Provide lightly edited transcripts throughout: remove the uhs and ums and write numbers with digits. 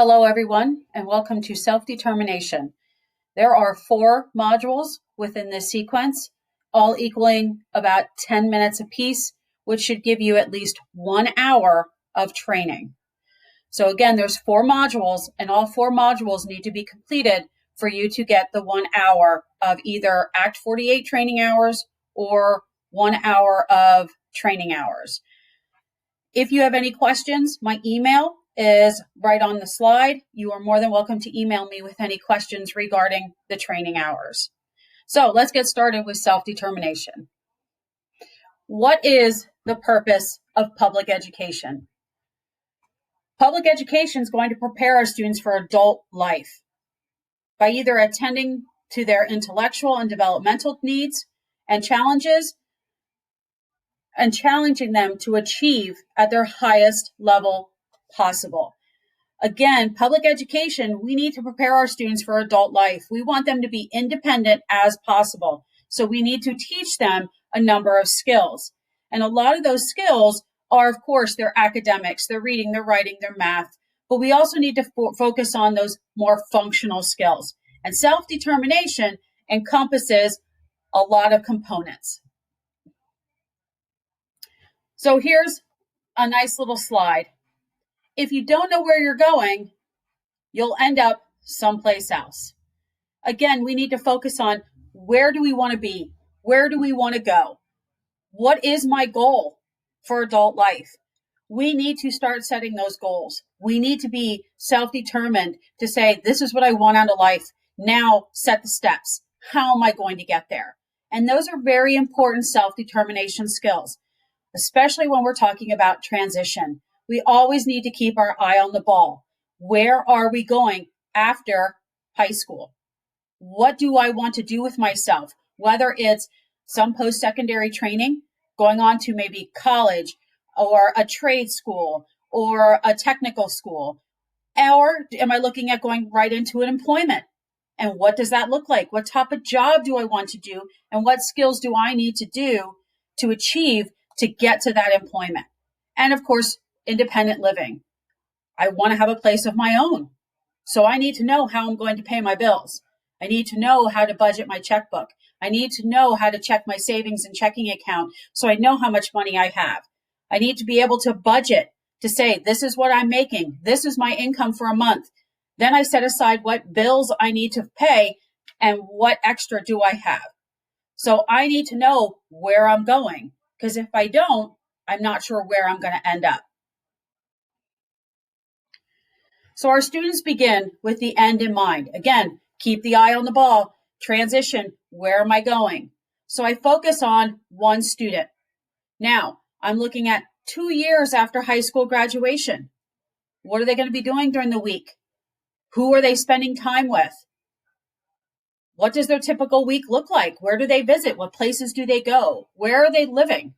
Hello, everyone, and welcome to Self-Determination. There are 4 modules within this sequence, all equaling about 10 minutes apiece, which should give you at least 1 hour of training. So again, there's 4 modules, and all 4 modules need to be completed for you to get the 1 hour of either Act 48 training hours or 1 hour of training hours. If you have any questions, my email is right on the slide. You are more than welcome to email me with any questions regarding the training hours. So let's get started with self-determination. What is the purpose of public education? Public education is going to prepare our students for adult life by either attending to their intellectual and developmental needs and challenges and challenging them to achieve at their highest level possible. Again, public education, we need to prepare our students for adult life. We want them to be independent as possible. So we need to teach them a number of skills. And a lot of those skills are, of course, their academics, their reading, their writing, their math. But we also need to focus on those more functional skills. And self-determination encompasses a lot of components. So here's a nice little slide. If you don't know where you're going, you'll end up someplace else. Again, we need to focus on where do we want to be? Where do we want to go? What is my goal for adult life? We need to start setting those goals. We need to be self-determined to say, this is what I want out of life. Now set the steps. How am I going to get there? And those are very important self-determination skills, especially when we're talking about transition. We always need to keep our eye on the ball. Where are we going after high school? What do I want to do with myself? Whether it's some post-secondary training, going on to maybe college or a trade school or a technical school, or am I looking at going right into an employment? And what does that look like? What type of job do I want to do? And what skills do I need to do to achieve to get to that employment? And of course, independent living. I want to have a place of my own. So I need to know how I'm going to pay my bills. I need to know how to budget my checkbook. I need to know how to check my savings and checking account so I know how much money I have. I need to be able to budget to say, this is what I'm making. This is my income for a month. Then I set aside what bills I need to pay and what extra do I have. So I need to know where I'm going, because if I don't, I'm not sure where I'm going to end up. So our students begin with the end in mind. Again, keep the eye on the ball. Transition, where am I going? So I focus on one student. Now, I'm looking at 2 years after high school graduation. What are they going to be doing during the week? Who are they spending time with? What does their typical week look like? Where do they visit? What places do they go? Where are they living?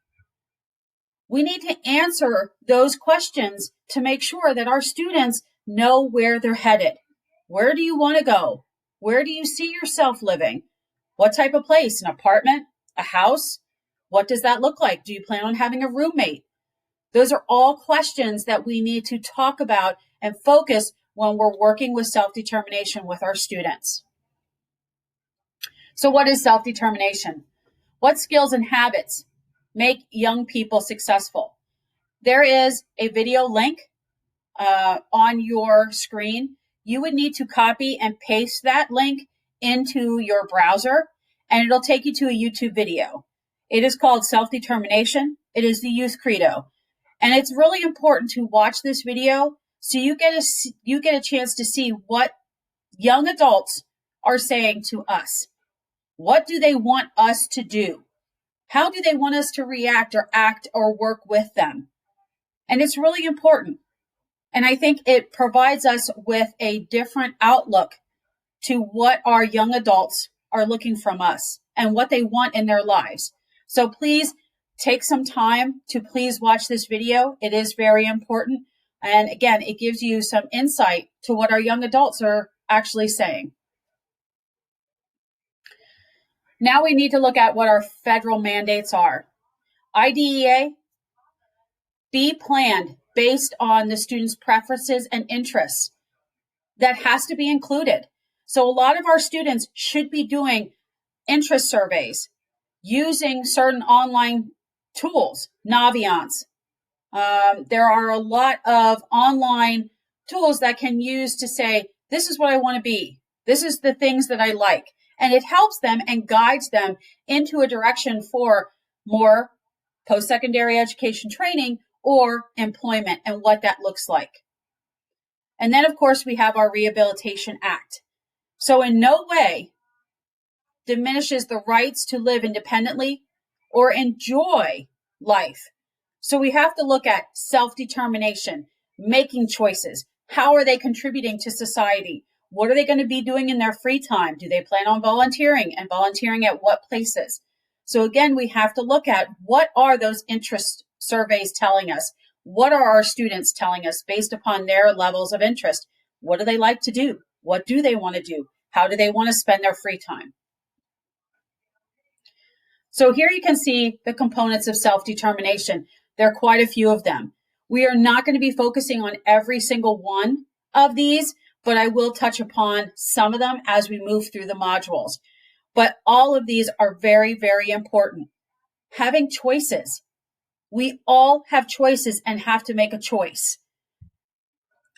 We need to answer those questions to make sure that our students know where they're headed. Where do you want to go? Where do you see yourself living? What type of place? An apartment? A house? What does that look like? Do you plan on having a roommate? Those are all questions that we need to talk about and focus when we're working with self-determination with our students. So what is self-determination? What skills and habits make young people successful? There is a video link on your screen. You would need to copy and paste that link into your browser, and it'll take you to a YouTube video. It is called Self-Determination. It is the Youth Credo. And it's really important to watch this video so you get a chance to see what young adults are saying to us. What do they want us to do? How do they want us to react or act or work with them? And it's really important. And I think it provides us with a different outlook to what our young adults are looking from us and what they want in their lives. So please take some time to please watch this video. It is very important. And again, it gives you some insight to what our young adults are actually saying. Now we need to look at what our federal mandates are. IDEA, be planned based on the student's preferences and interests. that has to be included. So a lot of our students should be doing interest surveys using certain online tools, Naviance. There are a lot of online tools that can use to say, this is what I want to be. This is the things that I like. And it helps them and guides them into a direction for more post-secondary education training or employment and what that looks like. And then, of course, we have our Rehabilitation Act. So in no way diminishes the rights to live independently or enjoy life. So we have to look at self-determination, making choices. How are they contributing to society? What are they going to be doing in their free time? Do they plan on volunteering, and volunteering at what places? So again, we have to look at what are those interest surveys telling us? What are our students telling us based upon their levels of interest? What do they like to do? What do they want to do? How do they want to spend their free time? So here you can see the components of self-determination. There are quite a few of them. We are not going to be focusing on every single one of these, but I will touch upon some of them as we move through the modules. But all of these are very, very important. Having choices. We all have choices and have to make a choice.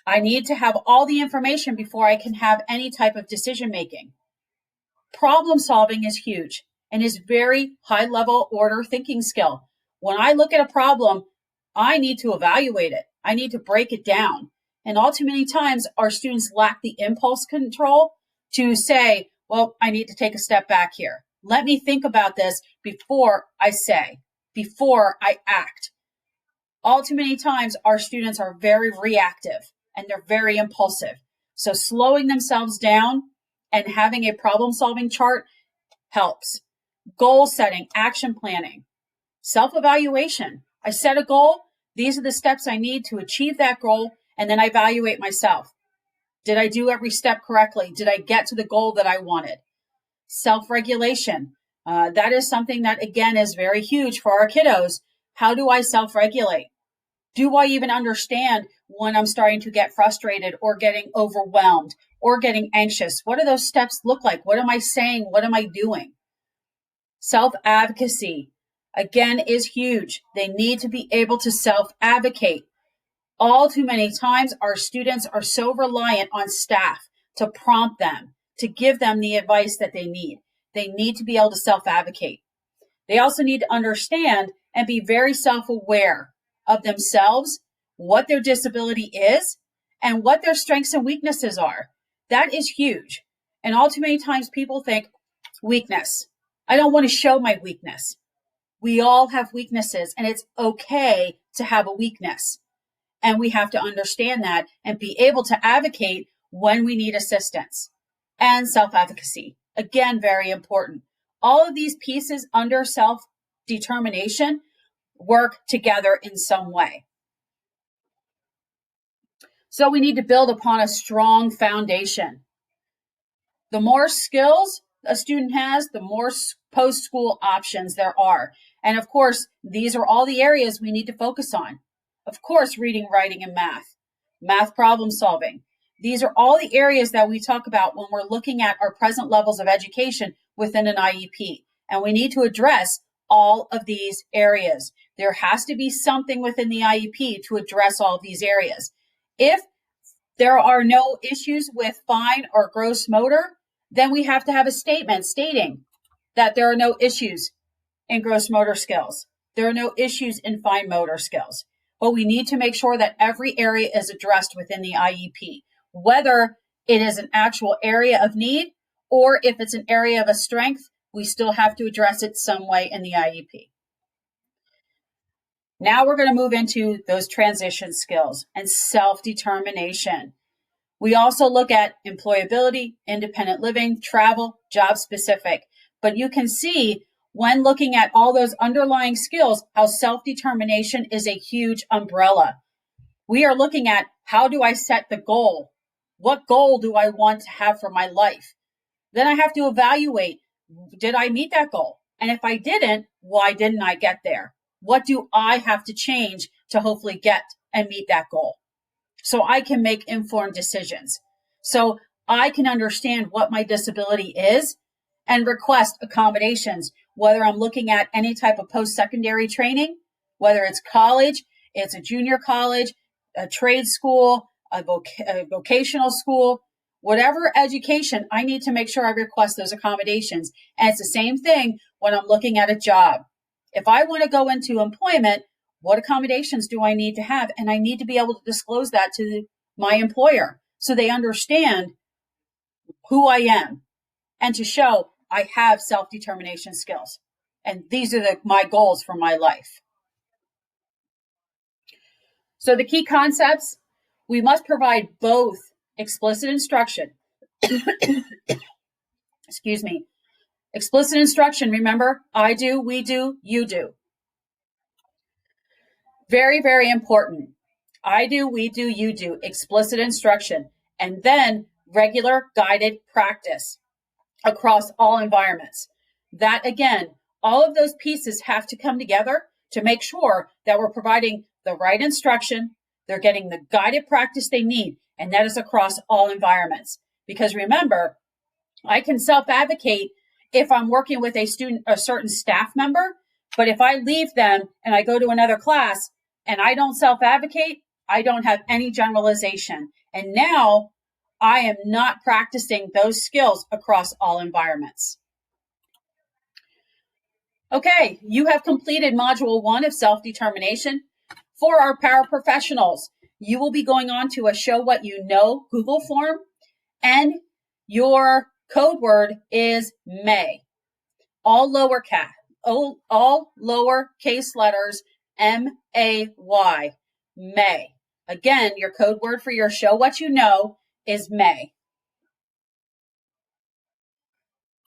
I need to have all the information before I can have any type of decision making. Problem solving is huge and is very high level order thinking skill. When I look at a problem, I need to evaluate it. I need to break it down. And all too many times our students lack the impulse control to say, well, I need to take a step back here. Let me think about this before I say, before I act. All too many times our students are very reactive and they're very impulsive. So slowing themselves down and having a problem solving chart helps. Goal setting, action planning, self-evaluation. I set a goal. These are the steps I need to achieve that goal. And then I evaluate myself. Did I do every step correctly? Did I get to the goal that I wanted? Self-regulation. That is something that, again, is very huge for our kiddos. How do I self-regulate? Do I even understand when I'm starting to get frustrated or getting overwhelmed or getting anxious? What do those steps look like? What am I saying? What am I doing? Self-advocacy, again, is huge. They need to be able to self-advocate. All too many times, our students are so reliant on staff to prompt them, to give them the advice that they need. They need to be able to self-advocate. They also need to understand and be very self-aware of themselves, what their disability is, and what their strengths and weaknesses are. That is huge. And all too many times people think, weakness. I don't want to show my weakness. We all have weaknesses, and it's okay to have a weakness. And we have to understand that and be able to advocate when we need assistance. And self-advocacy, again, very important. All of these pieces under self-determination work together in some way. So we need to build upon a strong foundation. The more skills a student has, the more post-school options there are. And of course, these are all the areas we need to focus on. Of course, reading, writing, and math problem solving. These are all the areas that we talk about when we're looking at our present levels of education within an IEP. And we need to address all of these areas. There has to be something within the IEP to address all of these areas. If there are no issues with fine or gross motor, then we have to have a statement stating that there are no issues in gross motor skills. There are no issues in fine motor skills. But we need to make sure that every area is addressed within the IEP, whether it is an actual area of need or if it's an area of a strength, we still have to address it some way in the IEP. Now we're going to move into those transition skills and self-determination. We also look at employability, independent living, travel, job specific. But you can see when looking at all those underlying skills, how self-determination is a huge umbrella. We are looking at, how do I set the goal? What goal do I want to have for my life? Then I have to evaluate, did I meet that goal? And if I didn't, why didn't I get there? What do I have to change to hopefully get and meet that goal? So I can make informed decisions. So I can understand what my disability is and request accommodations, whether I'm looking at any type of post-secondary training, whether it's college, it's a junior college, a trade school, a vocational school, whatever education, I need to make sure I request those accommodations. And it's the same thing when I'm looking at a job. If I want to go into employment, what accommodations do I need to have? And I need to be able to disclose that to my employer so they understand who I am and to show I have self-determination skills. And these are my goals for my life. So the key concepts, we must provide both explicit instruction. Excuse me. Explicit instruction, remember, I do, we do, you do. Very, very important. I do, we do, you do. Explicit instruction. And then regular guided practice across all environments. That again, all of those pieces have to come together to make sure that we're providing the right instruction, they're getting the guided practice they need, and that is across all environments. Because remember, I can self-advocate if I'm working with a student, a certain staff member, but if I leave them and I go to another class and I don't self-advocate, I don't have any generalization. And now I am not practicing those skills across all environments. Okay, you have completed Module 1 of self-determination. For our paraprofessionals, you will be going on to a Show What You Know Google form, and your code word is May. All lowercase letters, M-A-Y, May. Again, your code word for your Show What You Know is May.